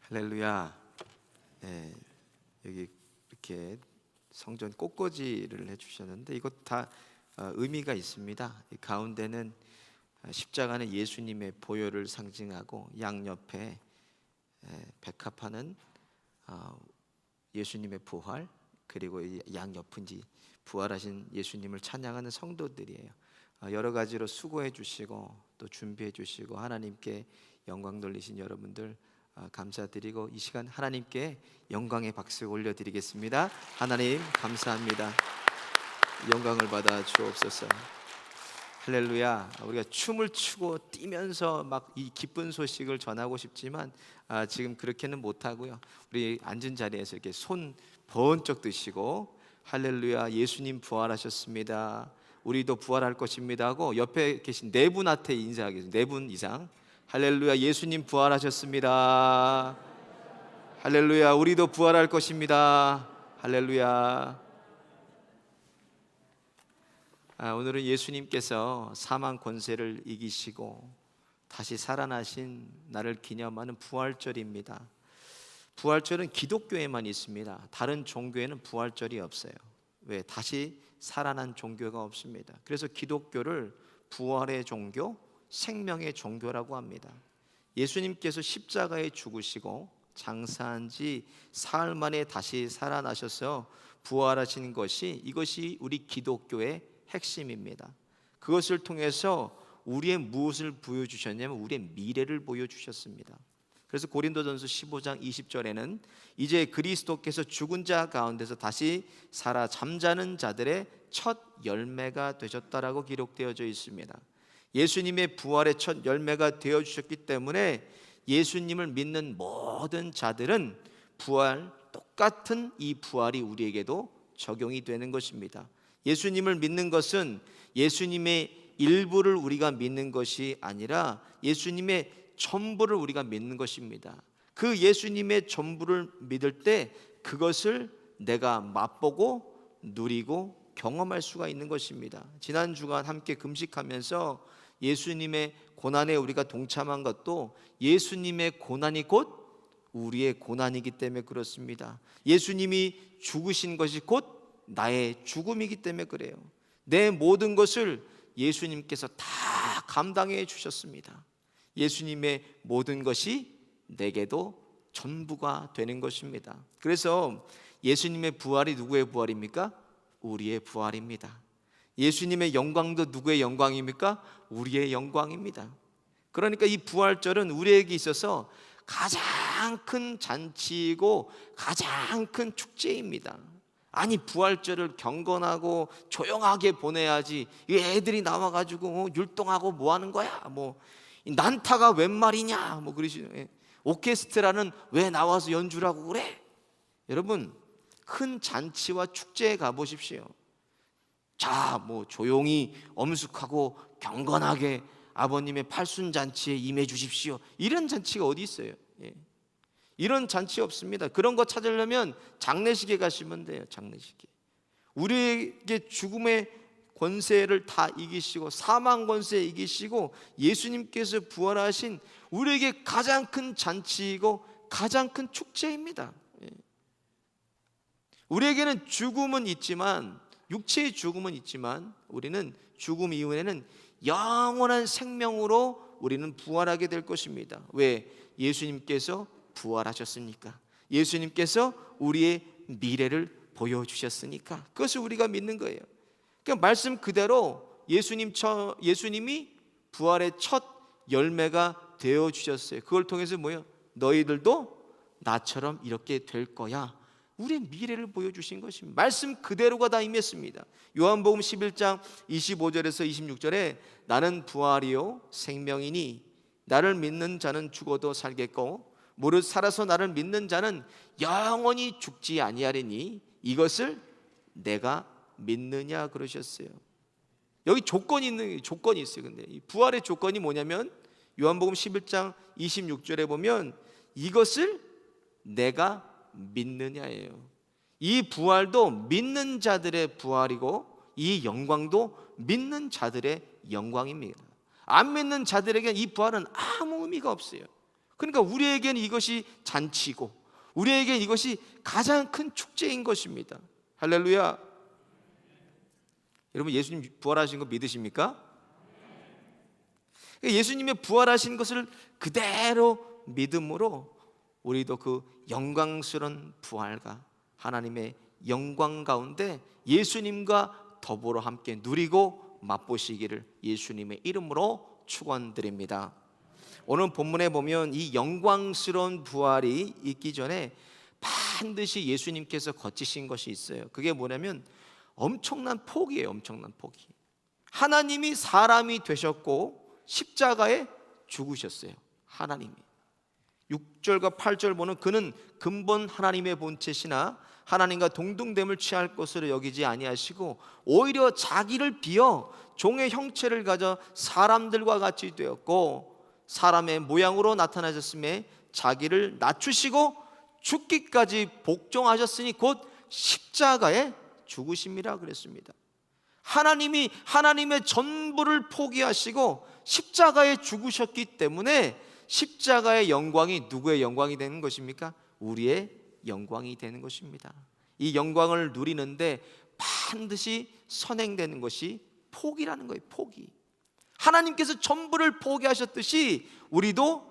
할렐루야. 네, 여기 이렇게 성전 꽃꽂이를 해주셨는데 이것 다 의미가 있습니다. 이 가운데는 십자가는 예수님의 보혈을 상징하고 양옆에 백합화는 예수님의 부활, 그리고 이 양옆은 부활하신 예수님을 찬양하는 성도들이에요. 여러 가지로 수고해 주시고 또 준비해 주시고 하나님께 영광 돌리신 여러분들 감사드리고, 이 시간 하나님께 영광의 박수 올려드리겠습니다. 하나님 감사합니다. 영광을 받아 주옵소서. 할렐루야. 우리가 춤을 추고 뛰면서 막 이 기쁜 소식을 전하고 싶지만 지금 그렇게는 못하고요. 우리 앉은 자리에서 이렇게 손 번쩍 드시고 할렐루야, 예수님 부활하셨습니다, 우리도 부활할 것입니다 하고 옆에 계신 네 분한테 인사하겠습니다. 네 분 이상. 할렐루야, 예수님 부활하셨습니다. 할렐루야, 우리도 부활할 것입니다. 할렐루야. 오늘은 예수님께서 사망 권세를 이기시고 다시 살아나신 날을 기념하는 부활절입니다. 부활절은 기독교에만 있습니다. 다른 종교에는 부활절이 없어요. 왜? 다시 살아난 종교가 없습니다. 그래서 기독교를 부활의 종교, 생명의 종교라고 합니다. 예수님께서 십자가에 죽으시고 장사한 지 사흘 만에 다시 살아나셔서 부활하신 것이, 이것이 우리 기독교의 핵심입니다. 그것을 통해서 우리의 무엇을 보여주셨냐면 우리의 미래를 보여주셨습니다. 그래서 고린도전서 15장 20절에는 이제 그리스도께서 죽은 자 가운데서 다시 살아 잠자는 자들의 첫 열매가 되셨다라고 기록되어져 있습니다. 예수님의 부활의 첫 열매가 되어주셨기 때문에 예수님을 믿는 모든 자들은 부활, 똑같은 이 부활이 우리에게도 적용이 되는 것입니다. 예수님을 믿는 것은 예수님의 일부를 우리가 믿는 것이 아니라 예수님의 전부를 우리가 믿는 것입니다. 그 예수님의 전부를 믿을 때 그것을 내가 맛보고 누리고 경험할 수가 있는 것입니다. 지난 주간 함께 금식하면서 예수님의 고난에 우리가 동참한 것도 예수님의 고난이 곧 우리의 고난이기 때문에 그렇습니다. 예수님이 죽으신 것이 곧 나의 죽음이기 때문에 그래요. 내 모든 것을 예수님께서 다 감당해 주셨습니다. 예수님의 모든 것이 내게도 전부가 되는 것입니다. 그래서 예수님의 부활이 누구의 부활입니까? 우리의 부활입니다. 예수님의 영광도 누구의 영광입니까? 우리의 영광입니다. 그러니까 이 부활절은 우리에게 있어서 가장 큰 잔치이고 가장 큰 축제입니다. 아니, 부활절을 경건하고 조용하게 보내야지 애들이 나와가지고 율동하고 뭐 하는 거야, 뭐 난타가 웬 말이냐, 뭐 그러시죠. 오케스트라는 왜 나와서 연주라고 그래? 여러분, 큰 잔치와 축제에 가보십시오. 자, 뭐 조용히 엄숙하고 경건하게 아버님의 팔순잔치에 임해 주십시오, 이런 잔치가 어디 있어요? 이런 잔치 없습니다. 그런 거 찾으려면 장례식에 가시면 돼요. 장례식에. 우리에게 죽음의 권세를 다 이기시고 사망 권세 이기시고 예수님께서 부활하신 우리에게 가장 큰 잔치이고 가장 큰 축제입니다. 우리에게는 죽음은 있지만, 육체의 죽음은 있지만, 우리는 죽음 이후에는 영원한 생명으로 우리는 부활하게 될 것입니다. 왜? 예수님께서 부활하셨으니까. 예수님께서 우리의 미래를 보여주셨으니까. 그것을 우리가 믿는 거예요. 그러니까 말씀 그대로 예수님이 부활의 첫 열매가 되어주셨어요. 그걸 통해서 뭐예요? 너희들도 나처럼 이렇게 될 거야, 우리의 미래를 보여주신 것입니다. 말씀 그대로가 다 임했습니다. 요한복음 11장 25절에서 26절에 나는 부활이요 생명이니 나를 믿는 자는 죽어도 살겠고 무릇 살아서 나를 믿는 자는 영원히 죽지 아니하리니 이것을 내가 믿느냐 그러셨어요. 여기 조건이 있어요. 근데 이 부활의 조건이 뭐냐면 요한복음 11장 26절에 보면 이것을 내가 믿느냐예요. 이 부활도 믿는 자들의 부활이고 이 영광도 믿는 자들의 영광입니다. 안 믿는 자들에게 이 부활은 아무 의미가 없어요. 그러니까 우리에게는 이것이 잔치고 우리에게는 이것이 가장 큰 축제인 것입니다. 할렐루야. 여러분, 예수님 부활하신 거 믿으십니까? 예수님의 부활하신 것을 그대로 믿음으로 우리도 그 영광스러운 부활과 하나님의 영광 가운데 예수님과 더불어 함께 누리고 맛보시기를 예수님의 이름으로 축원드립니다. 오늘 본문에 보면 이 영광스러운 부활이 있기 전에 반드시 예수님께서 거치신 것이 있어요. 그게 뭐냐면 엄청난 포기예요. 엄청난 포기. 하나님이 사람이 되셨고 십자가에 죽으셨어요. 하나님이. 6절과 8절 보면 그는 근본 하나님의 본체시나 하나님과 동등됨을 취할 것으로 여기지 아니하시고 오히려 자기를 비어 종의 형체를 가져 사람들과 같이 되었고 사람의 모양으로 나타나셨음에 자기를 낮추시고 죽기까지 복종하셨으니 곧 십자가에 죽으심이라 그랬습니다. 하나님이 하나님의 전부를 포기하시고 십자가에 죽으셨기 때문에 십자가의 영광이 누구의 영광이 되는 것입니까? 우리의 영광이 되는 것입니다. 이 영광을 누리는데 반드시 선행되는 것이 포기라는 거예요. 포기. 하나님께서 전부를 포기하셨듯이 우리도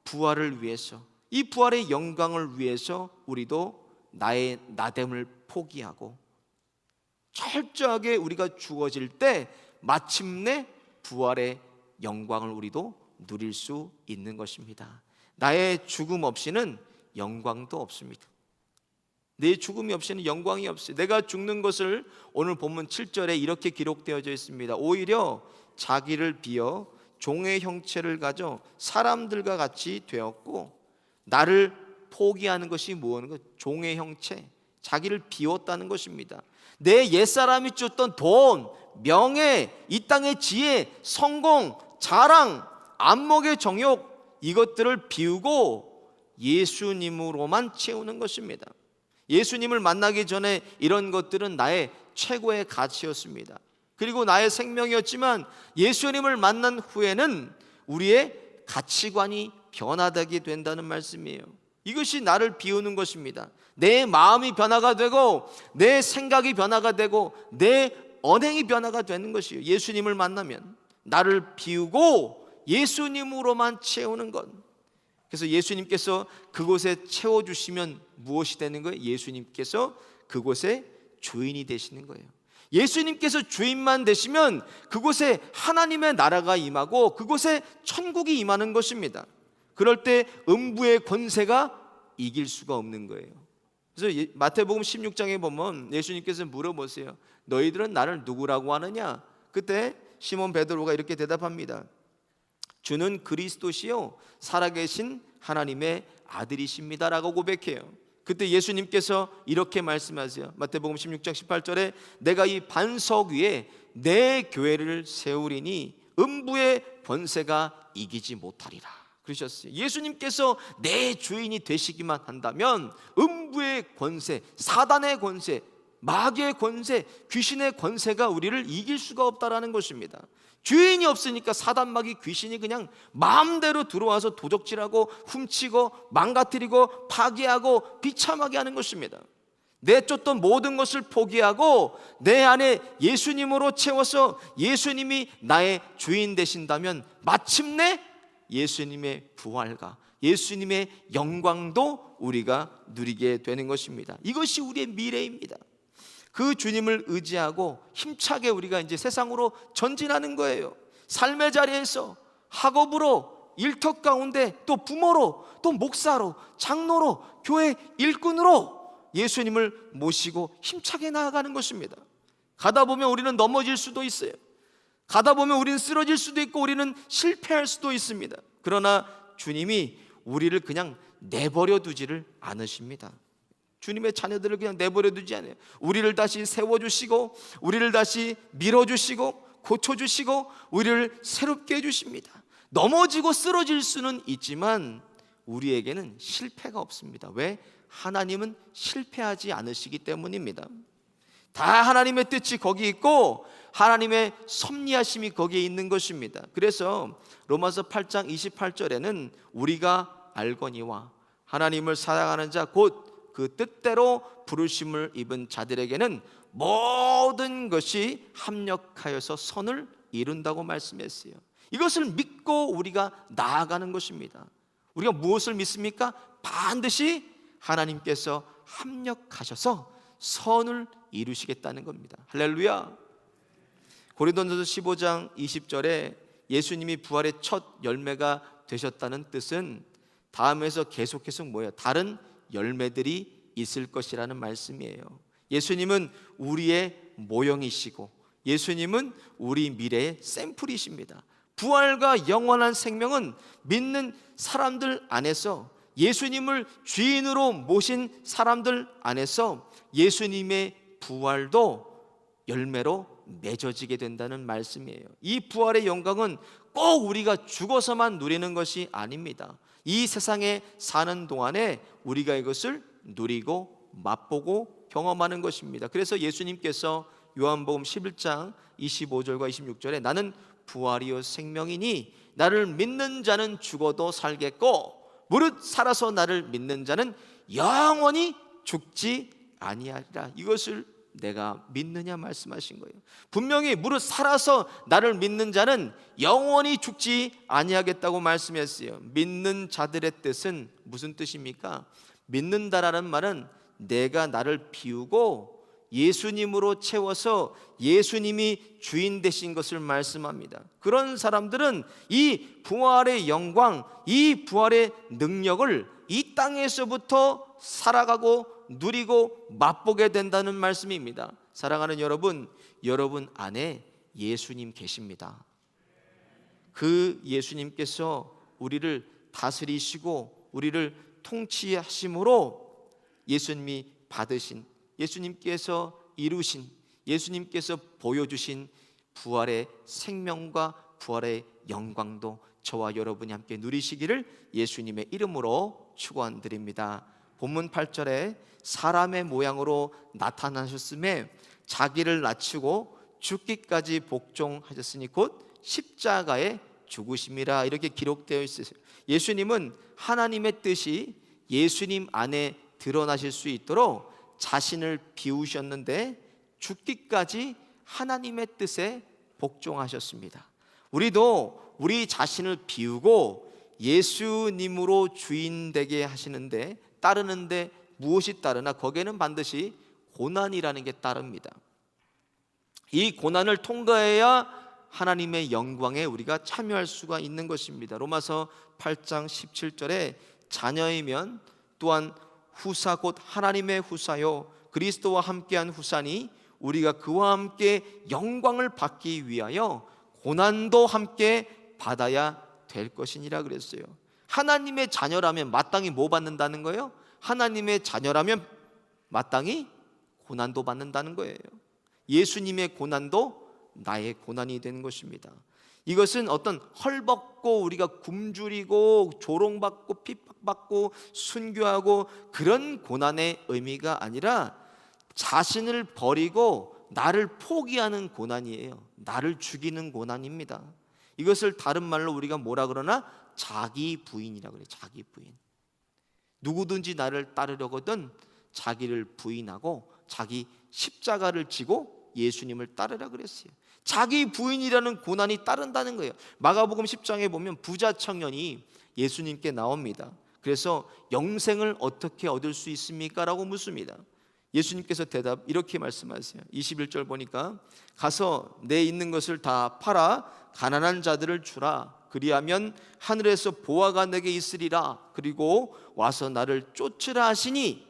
부활을 위해서, 이 부활의 영광을 위해서 우리도 나의 나됨을 포기하고 철저하게 우리가 죽어질 때 마침내 부활의 영광을 우리도 누릴 수 있는 것입니다. 나의 죽음 없이는 영광도 없습니다. 내 죽음이 없이는 영광이 없어요. 내가 죽는 것을 오늘 본문 7절에 이렇게 기록되어져 있습니다. 오히려 자기를 비어 종의 형체를 가져 사람들과 같이 되었고, 나를 포기하는 것이 뭐는 종의 형체, 자기를 비웠다는 것입니다. 내 옛사람이 쫓던 돈, 명예, 이 땅의 지혜, 성공, 자랑, 안목의 정욕, 이것들을 비우고 예수님으로만 채우는 것입니다. 예수님을 만나기 전에 이런 것들은 나의 최고의 가치였습니다. 그리고 나의 생명이었지만 예수님을 만난 후에는 우리의 가치관이 변화되게 된다는 말씀이에요. 이것이 나를 비우는 것입니다. 내 마음이 변화가 되고 내 생각이 변화가 되고 내 언행이 변화가 되는 것이에요. 예수님을 만나면 나를 비우고 예수님으로만 채우는 것. 그래서 예수님께서 그곳에 채워주시면 무엇이 되는 거예요? 예수님께서 그곳에 주인이 되시는 거예요. 예수님께서 주인만 되시면 그곳에 하나님의 나라가 임하고 그곳에 천국이 임하는 것입니다. 그럴 때 음부의 권세가 이길 수가 없는 거예요. 그래서 마태복음 16장에 보면 예수님께서 물어보세요. 너희들은 나를 누구라고 하느냐? 그때 시몬 베드로가 이렇게 대답합니다. 주는 그리스도시요 살아계신 하나님의 아들이십니다라고 고백해요. 그때 예수님께서 이렇게 말씀하세요. 마태복음 16장 18절에 내가 이 반석 위에 내 교회를 세우리니 음부의 권세가 이기지 못하리라 그러셨어요. 예수님께서 내 주인이 되시기만 한다면 음부의 권세, 사단의 권세, 마귀의 권세, 귀신의 권세가 우리를 이길 수가 없다라는 것입니다. 주인이 없으니까 사단, 마귀, 귀신이 그냥 마음대로 들어와서 도적질하고 훔치고 망가뜨리고 파괴하고 비참하게 하는 것입니다. 내쫓던 모든 것을 포기하고 내 안에 예수님으로 채워서 예수님이 나의 주인 되신다면 마침내 예수님의 부활과 예수님의 영광도 우리가 누리게 되는 것입니다. 이것이 우리의 미래입니다. 그 주님을 의지하고 힘차게 우리가 이제 세상으로 전진하는 거예요. 삶의 자리에서 학업으로, 일터 가운데, 또 부모로, 또 목사로, 장로로, 교회 일꾼으로 예수님을 모시고 힘차게 나아가는 것입니다. 가다 보면 우리는 넘어질 수도 있어요. 가다 보면 우리는 쓰러질 수도 있고 우리는 실패할 수도 있습니다. 그러나 주님이 우리를 그냥 내버려 두지를 않으십니다. 주님의 자녀들을 그냥 내버려 두지 않아요. 우리를 다시 세워주시고 우리를 다시 밀어주시고 고쳐주시고 우리를 새롭게 해주십니다. 넘어지고 쓰러질 수는 있지만 우리에게는 실패가 없습니다. 왜? 하나님은 실패하지 않으시기 때문입니다. 다 하나님의 뜻이 거기 있고 하나님의 섭리하심이 거기에 있는 것입니다. 그래서 로마서 8장 28절에는 우리가 알거니와 하나님을 사랑하는 자 곧 그 뜻대로 부르심을 입은 자들에게는 모든 것이 합력하여서 선을 이룬다고 말씀했어요. 이것을 믿고 우리가 나아가는 것입니다. 우리가 무엇을 믿습니까? 반드시 하나님께서 합력하셔서 선을 이루시겠다는 겁니다. 할렐루야. 고린도전서 15장 20절에 예수님이 부활의 첫 열매가 되셨다는 뜻은 다음에서 계속해서 뭐예요? 다른 열매들이 있을 것이라는 말씀이에요. 예수님은 우리의 모형이시고 예수님은 우리 미래의 샘플이십니다. 부활과 영원한 생명은 믿는 사람들 안에서, 예수님을 주인으로 모신 사람들 안에서 예수님의 부활도 열매로 맺어지게 된다는 말씀이에요. 이 부활의 영광은 꼭 우리가 죽어서만 누리는 것이 아닙니다. 이 세상에 사는 동안에 우리가 이것을 누리고 맛보고 경험하는 것입니다. 그래서 예수님께서 요한복음 11장 25절과 26절에 나는 부활이요 생명이니 나를 믿는 자는 죽어도 살겠고 무릇 살아서 나를 믿는 자는 영원히 죽지 아니하리라. 이것을 내가 믿느냐 말씀하신 거예요. 분명히 무릇 살아서 나를 믿는 자는 영원히 죽지 아니하겠다고 말씀했어요. 믿는 자들의 뜻은 무슨 뜻입니까? 믿는다라는 말은 내가 나를 비우고 예수님으로 채워서 예수님이 주인 되신 것을 말씀합니다. 그런 사람들은 이 부활의 영광, 이 부활의 능력을 이 땅에서부터 살아가고 누리고 맛보게 된다는 말씀입니다. 사랑하는 여러분, 여러분 안에 예수님 계십니다. 그 예수님께서 우리를 다스리시고 우리를 통치하심으로 예수님이 받으신, 예수님께서 이루신, 예수님께서 보여주신 부활의 생명과 부활의 영광도 저와 여러분이 함께 누리시기를 예수님의 이름으로 축원드립니다. 본문 8절에 사람의 모양으로 나타나셨음에 자기를 낮추고 죽기까지 복종하셨으니 곧 십자가에 죽으심이라 이렇게 기록되어 있어요. 예수님은 하나님의 뜻이 예수님 안에 드러나실 수 있도록 자신을 비우셨는데 죽기까지 하나님의 뜻에 복종하셨습니다. 우리도 우리 자신을 비우고 예수님으로 주인 되게 하시는데 따르는데 무엇이 따르나 거기에는 반드시 고난이라는 게 따릅니다. 이 고난을 통과해야 하나님의 영광에 우리가 참여할 수가 있는 것입니다. 로마서 8장 17절에 자녀이면 또한 후사 곧 하나님의 후사요 그리스도와 함께한 후사니 우리가 그와 함께 영광을 받기 위하여 고난도 함께 받아야 될 것이니라 그랬어요. 하나님의 자녀라면 마땅히 뭐 받는다는 거예요? 하나님의 자녀라면 마땅히 고난도 받는다는 거예요. 예수님의 고난도 나의 고난이 되는 것입니다. 이것은 어떤 헐벗고 우리가 굶주리고 조롱받고 핍박받고 순교하고 그런 고난의 의미가 아니라 자신을 버리고 나를 포기하는 고난이에요. 나를 죽이는 고난입니다. 이것을 다른 말로 우리가 뭐라 그러나 자기 부인이라고 그래요. 자기 부인. 누구든지 나를 따르려거든 자기를 부인하고 자기 십자가를 지고 예수님을 따르라 그랬어요. 자기 부인이라는 고난이 따른다는 거예요. 마가복음 10장에 보면 부자 청년이 예수님께 나옵니다. 그래서 영생을 어떻게 얻을 수 있습니까? 라고 묻습니다. 예수님께서 대답 이렇게 말씀하세요. 21절 보니까 가서 내 있는 것을 다 팔아 가난한 자들을 주라. 그리하면 하늘에서 보화가 내게 있으리라. 그리고 와서 나를 쫓으라 하시니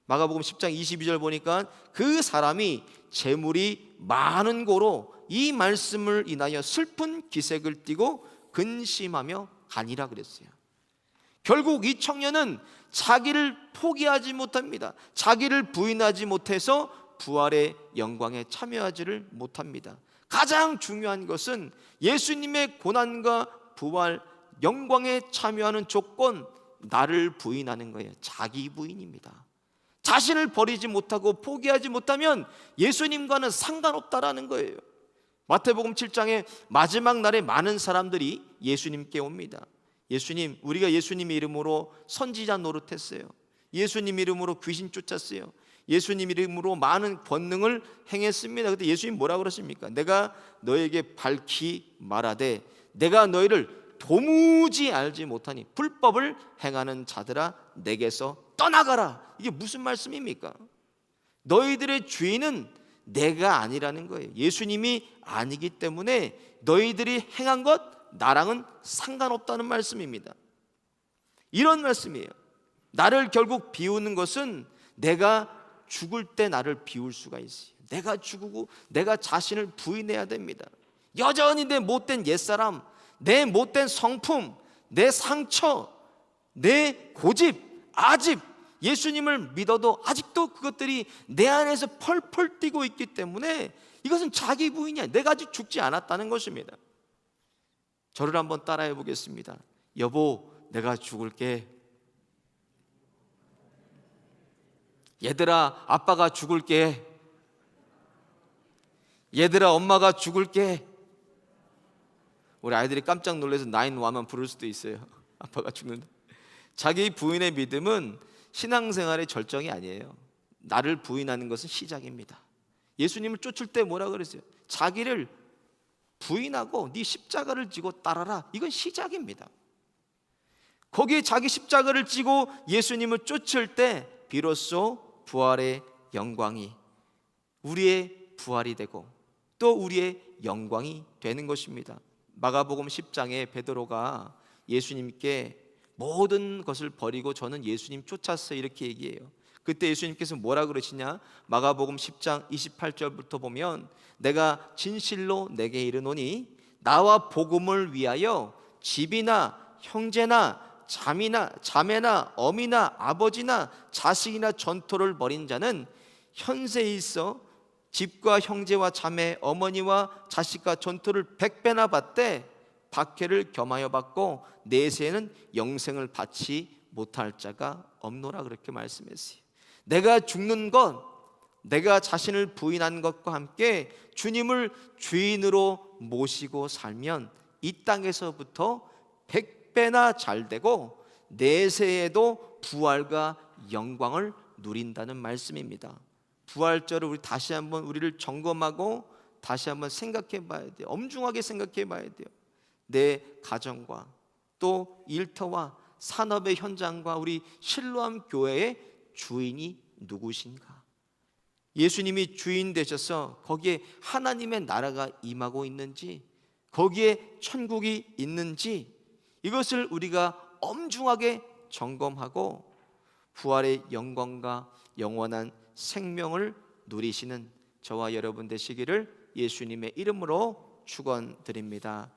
마가복음 10장 22절 보니까 그 사람이 재물이 많은 고로 이 말씀을 인하여 슬픈 기색을 띠고 근심하며 가니라 그랬어요. 결국 이 청년은 자기를 포기하지 못합니다. 자기를 부인하지 못해서 부활의 영광에 참여하지를 못합니다. 가장 중요한 것은 예수님의 고난과 부활 영광에 참여하는 조건, 나를 부인하는 거예요. 자기 부인입니다. 자신을 버리지 못하고 포기하지 못하면 예수님과는 상관없다라는 거예요. 마태복음 7장에 마지막 날에 많은 사람들이 예수님께 옵니다. 예수님, 우리가 예수님의 이름으로 선지자 노릇했어요. 예수님 이름으로 귀신 쫓았어요. 예수님 이름으로 많은 권능을 행했습니다. 그때 예수님 뭐라 그러십니까? 내가 너에게 밝히 말하되 내가 너희를 도무지 알지 못하니 불법을 행하는 자들아 내게서 떠나가라. 이게 무슨 말씀입니까? 너희들의 죄인은 내가 아니라는 거예요. 예수님이 아니기 때문에 너희들이 행한 것 나랑은 상관없다는 말씀입니다. 이런 말씀이에요. 나를 결국 비우는 것은 내가 죽을 때 나를 비울 수가 있어요. 내가 죽고 내가 자신을 부인해야 됩니다. 여전히 내 못된 옛사람, 내 못된 성품, 내 상처, 내 고집, 아집, 예수님을 믿어도 아직도 그것들이 내 안에서 펄펄 뛰고 있기 때문에 이것은 자기 부인이야. 내가 아직 죽지 않았다는 것입니다. 저를 한번 따라해 보겠습니다. 여보, 내가 죽을게. 얘들아, 아빠가 죽을게. 얘들아, 엄마가 죽을게. 우리 아이들이 깜짝 놀라서 911 부를 수도 있어요. 아빠가 죽는다. 자기 부인의 믿음은 신앙생활의 절정이 아니에요. 나를 부인하는 것은 시작입니다. 예수님을 쫓을 때 뭐라 그랬어요? 자기를 부인하고 네 십자가를 지고 따라라. 이건 시작입니다. 거기에 자기 십자가를 지고 예수님을 쫓을 때 비로소 부활의 영광이 우리의 부활이 되고 또 우리의 영광이 되는 것입니다. 마가복음 10장에 베드로가 예수님께 모든 것을 버리고 저는 예수님 쫓았어요 이렇게 얘기해요. 그때 예수님께서 뭐라 그러시냐? 마가복음 10장 28절부터 보면 내가 진실로 내게 이르노니 나와 복음을 위하여 집이나 형제나 자매나 어미나 아버지나 자식이나 전토를 벌인 자는 현세에 있어 집과 형제와 자매 어머니와 자식과 전토를 100배나 받되 박해를 겸하여 받고 내세에는 영생을 받지 못할 자가 없노라 그렇게 말씀했어요. 내가 죽는 것, 내가 자신을 부인한 것과 함께 주님을 주인으로 모시고 살면 이 땅에서부터 100배나 잘 되고 내세에도 부활과 영광을 누린다는 말씀입니다. 부활절을 우리 다시 한번 우리를 점검하고 다시 한번 생각해 봐야 돼요. 엄중하게 생각해 봐야 돼요. 내 가정과 또 일터와 산업의 현장과 우리 실로암 교회의 주인이 누구신가? 예수님이 주인 되셔서 거기에 하나님의 나라가 임하고 있는지, 거기에 천국이 있는지 이것을 우리가 엄중하게 점검하고 부활의 영광과 영원한 생명을 누리시는 저와 여러분 되시기를 예수님의 이름으로 축원드립니다.